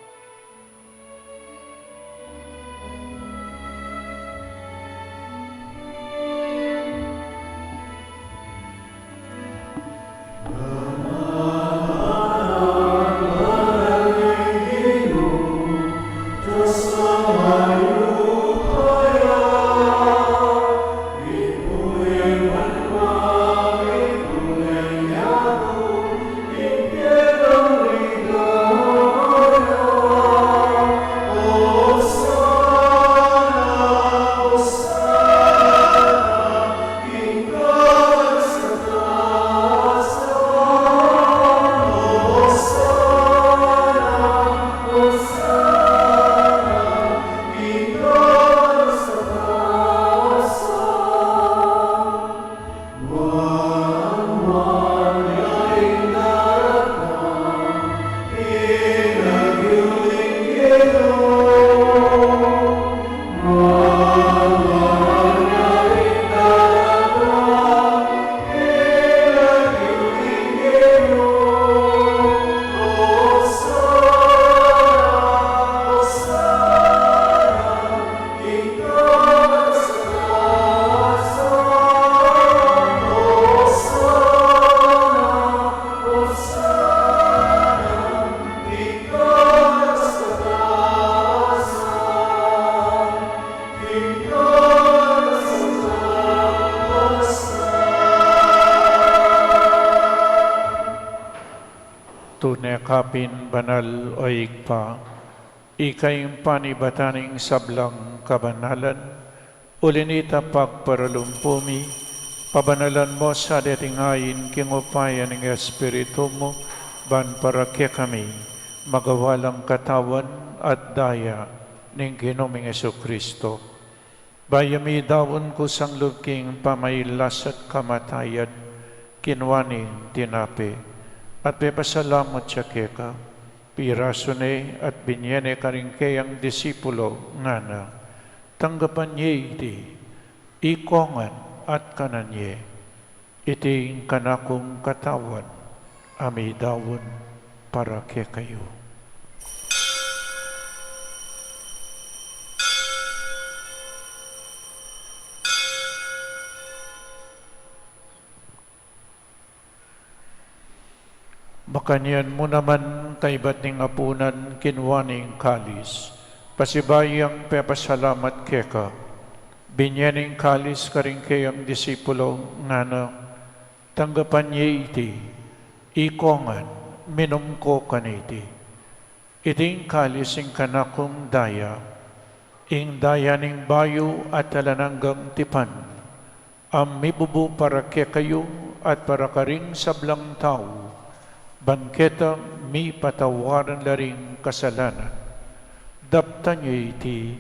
Tunekapin banal o igpa, ikayong panibataning sablang kabanalan, ulinita pagparalumpumi, pabanalan mo sa datingayin kingupayan ng Espiritu mo, ban para kaya kami, magawalang katawan at daya ng Ginoming Jesucristo. Bayami dawon ko sang lubking pamaylas at kamatayan, kinwaning tinapi. At pepasalamat siya keka, pirasone at binyene karing kayang disipulo nga na, tanggapan niya iti, ikongan at kananye, iting kanakong katawan, amidawon para kay kayo. Makanyan mo naman kay bating apunan kinwaning kalis, pasibayang pepasalamat keka, binyaning kalis karing kayang disipulo nga na, tanggapan niya iti, ikongan, minom ko kaniti, iting kalis ing kanakong daya, ing daya ning bayo at talananggang tipan, am mibubu para kaya kayo at para karing sablang tao, bangketa mi patawaran laring kasalanan. Dapta niyo iti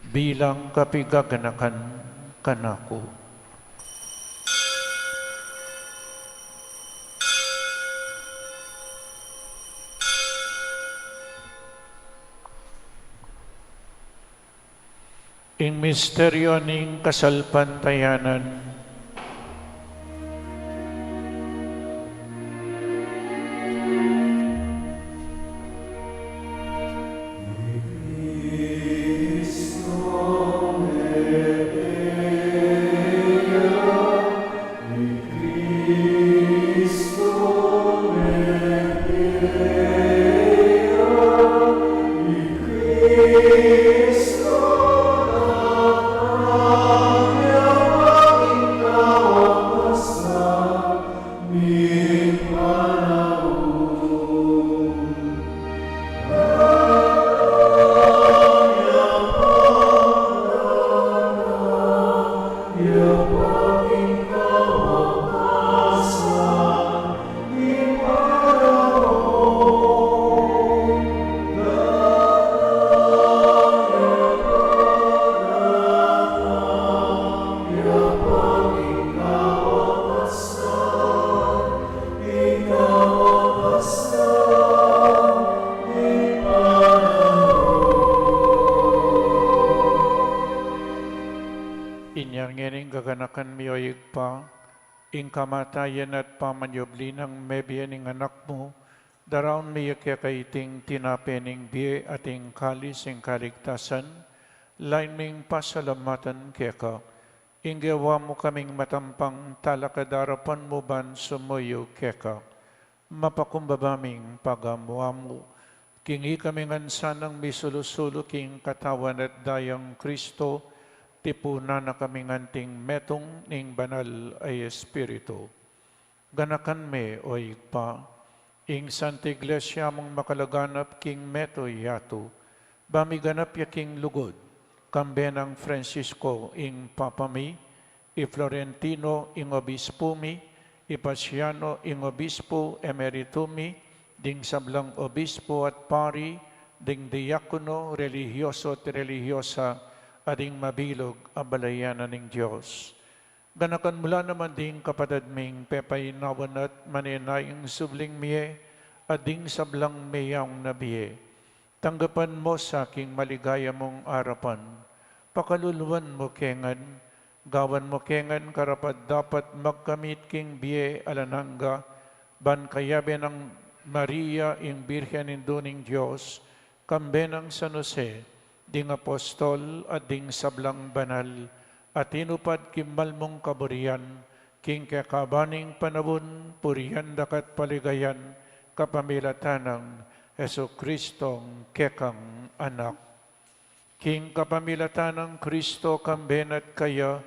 bilang kapigaganakan kanako. Ing misteryo ning kasalpantayanan, kaganakan mi o igpa, ing kamatayan at pamanyobli ng mebiyan ng anak mo, daraon mi kaya kaiting tinapening biye ating kalis ing kaligtasan, lain ming pasalamatan kaya ka, ing gawa mo kaming matampang talakadarapan mo ban sumuyo kaya ka, mapakumbabaming pagamuha mo, kingi kami ngansanang misulusulo king katawan at dayang Kristo, tipuna na kami nganting metong ning banal ay Espiritu. Ganakan me o igpa, ing Santa Iglesia mong makalaganap king meto yato, bamiganap ya king lugod, kambenang Francisco ing papami, i Florentino ing obispo mi, i Pasiano ing obispo emeritumi, ding sablang obispo at pari, ding diakono, religyoso at religyosa, ading mabilog abalayanan ng Diyos. Ganakan mula naman ding kapatid ming pepayinawan at maninayang subling miye, ading sablang mayang nabiye. Tanggapan mo sa aking maligaya mong arapan, pakaluluan mo kengan, gawan mo kengan karapat dapat magkamit king biye alananga, ban kayabe ng Maria ing Birhen induning Diyos, kambe ng San Jose, ding apostol at ding sablang banal, at inupad kimbal mong kaburian, king kakabaning panabon, purihan dakat paligayan, kapamilatanang Heso Kristong kekang anak. King kapamilatanang Kristo kambenat kaya,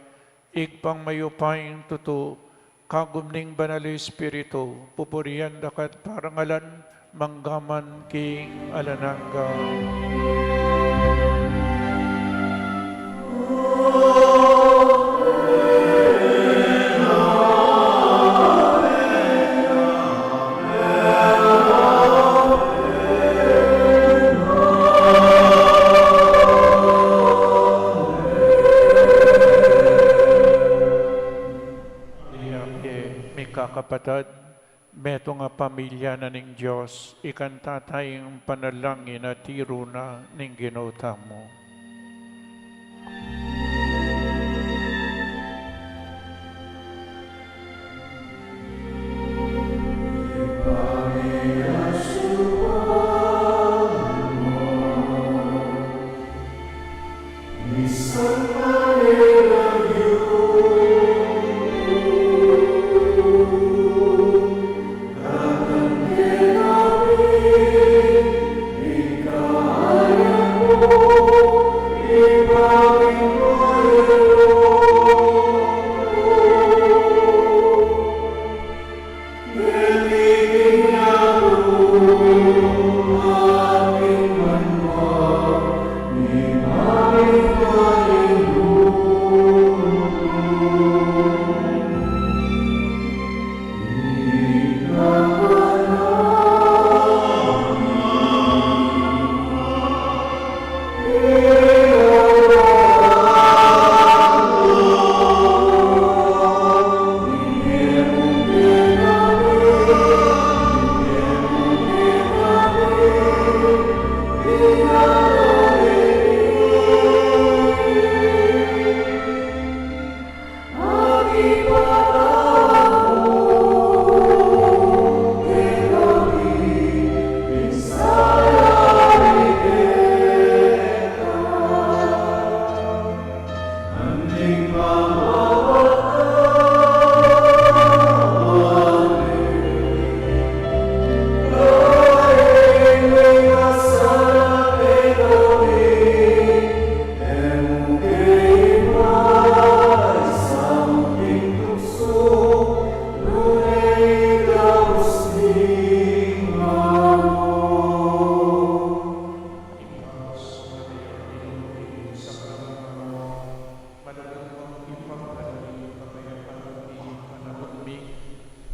igpang mayupaing tuto, kagumning banal Espiritu, pupurihan dakat parangalan, manggaman king alananga. Kapatid, meto nga pamilya na ning Diyos, ikanta tayong panalangin at tiro na ning ginota mo.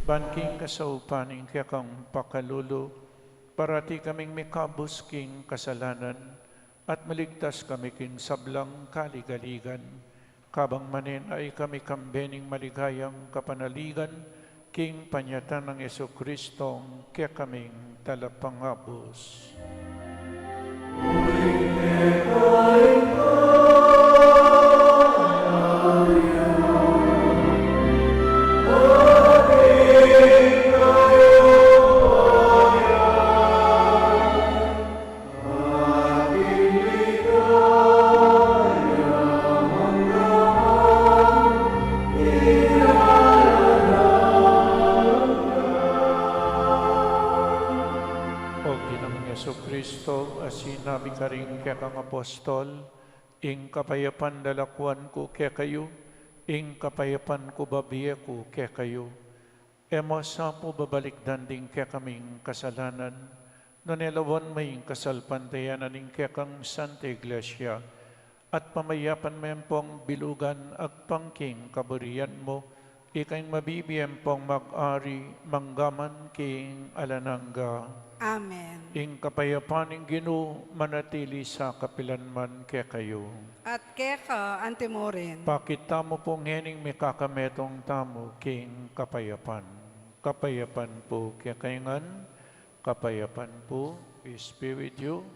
Banking kasaupaning kaya kang pakalulu, parati kaming mikabos king kasalanan, at maligtas kami king sablang kaligaligan. Kabang manin ay kami kambening maligayang kapanaligan, king panyatan ng Yesu Kristong kaya kaming talapangabos. Alleluia. sinabi ka rin kang apostol, ing kapayapan dalakwan ko kayo, ing kapayapan ko babiya ko kayo. Emo sa po babalik danding kaming kasalanan, nonelawan may kasalpantayanan ing kang Santa Iglesia, at pamayapan mo pong bilugan ag pangking kaburian mo, ikay mabibiyem pong mag-ari manggaman king alanangga. Amen. Ing kapayapan ing Ginoo manatili sa kapilanman kayo. At keka antimorin. Pakita mo pong hening may kakametong tamo king kapayapan. Kapayapan po kayangan, kapayapan po, peace be with you.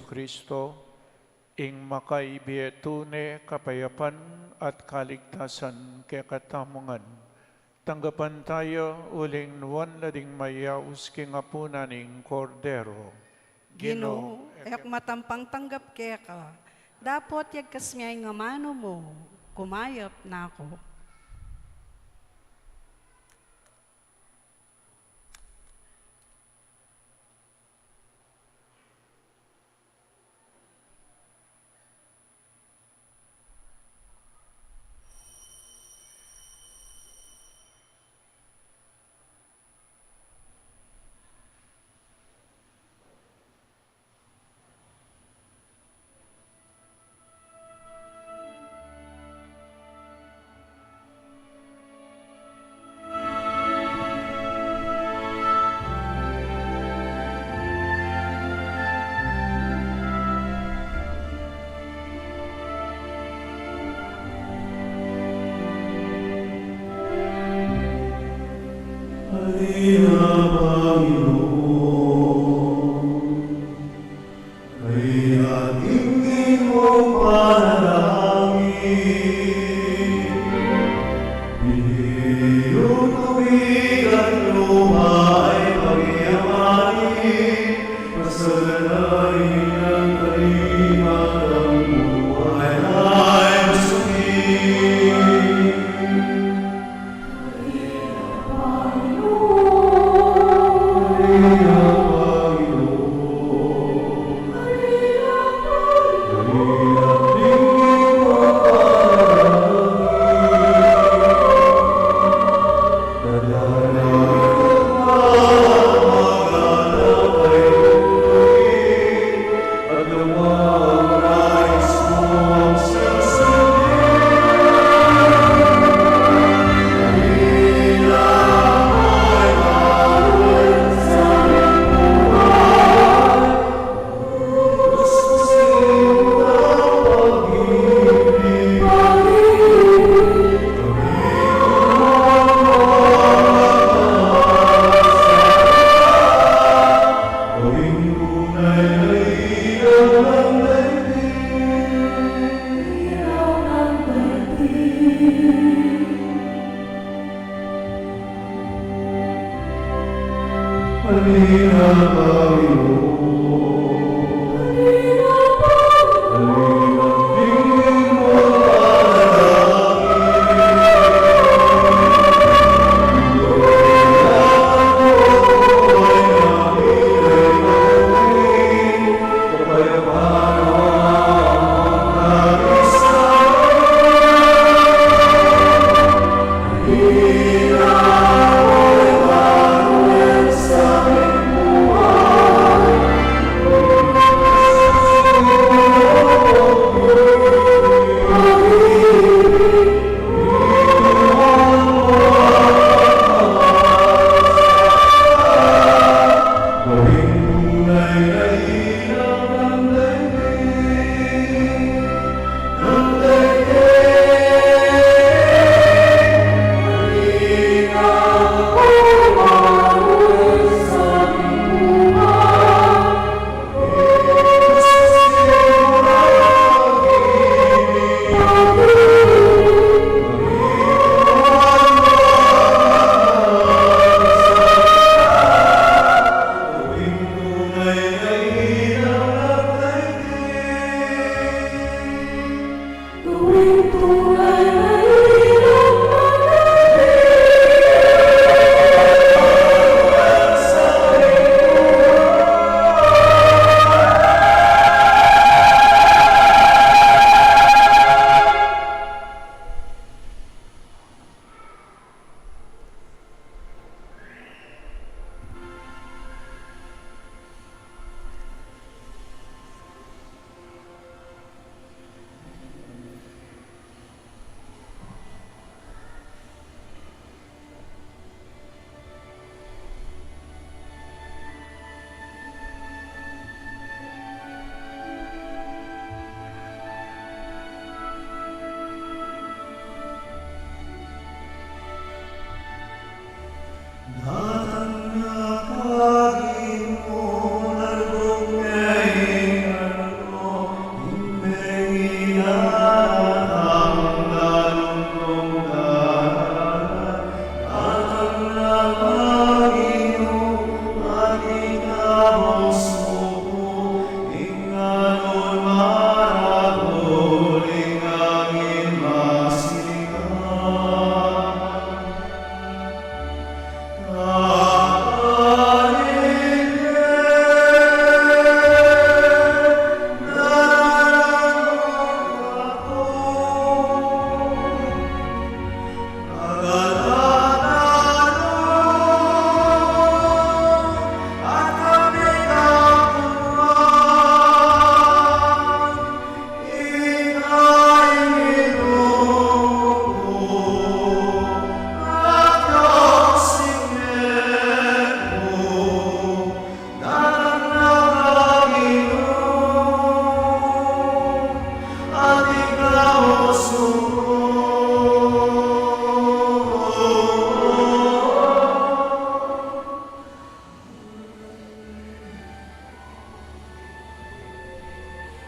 Kristo, ing makaibiyetune kapayapan at kaligtasan kekatamungan. Tanggapan tayo uling nuwan na ding mayaus king apunaning kordero. Ginoo, ek matampang tanggap keka. Dapot yag kasmiyay nga mano mo, kumayap na ako.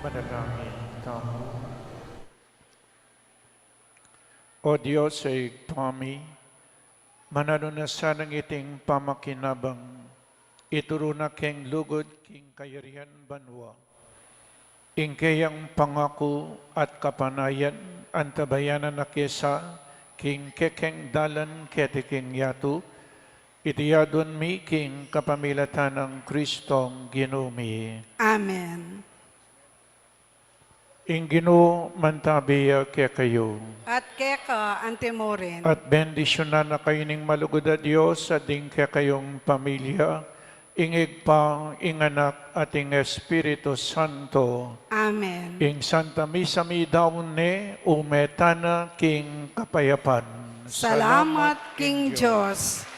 Manalangin tayo. O Diyos ay Tommy, manalo na sanang iting pamakinabang, ituro na keng lugod king kayarihan banwa. Ingkayang pangako at kapanayan, antabayanan na kesa, king kekeng dalan ketiking yatu, itiyadon mi king kapamilatan ng Kristong ginumi. Amen. Ingino mantabiya kaya kayo. At keka antemorin. At bendisyonan na kayo ning malugod na Diyos at ding kaya kayong pamilya, ingig pa, inganak at ing Espiritu Santo. Amen. Ing Santa Misa mi daon umetana king kapayapan. Salamat King Diyos.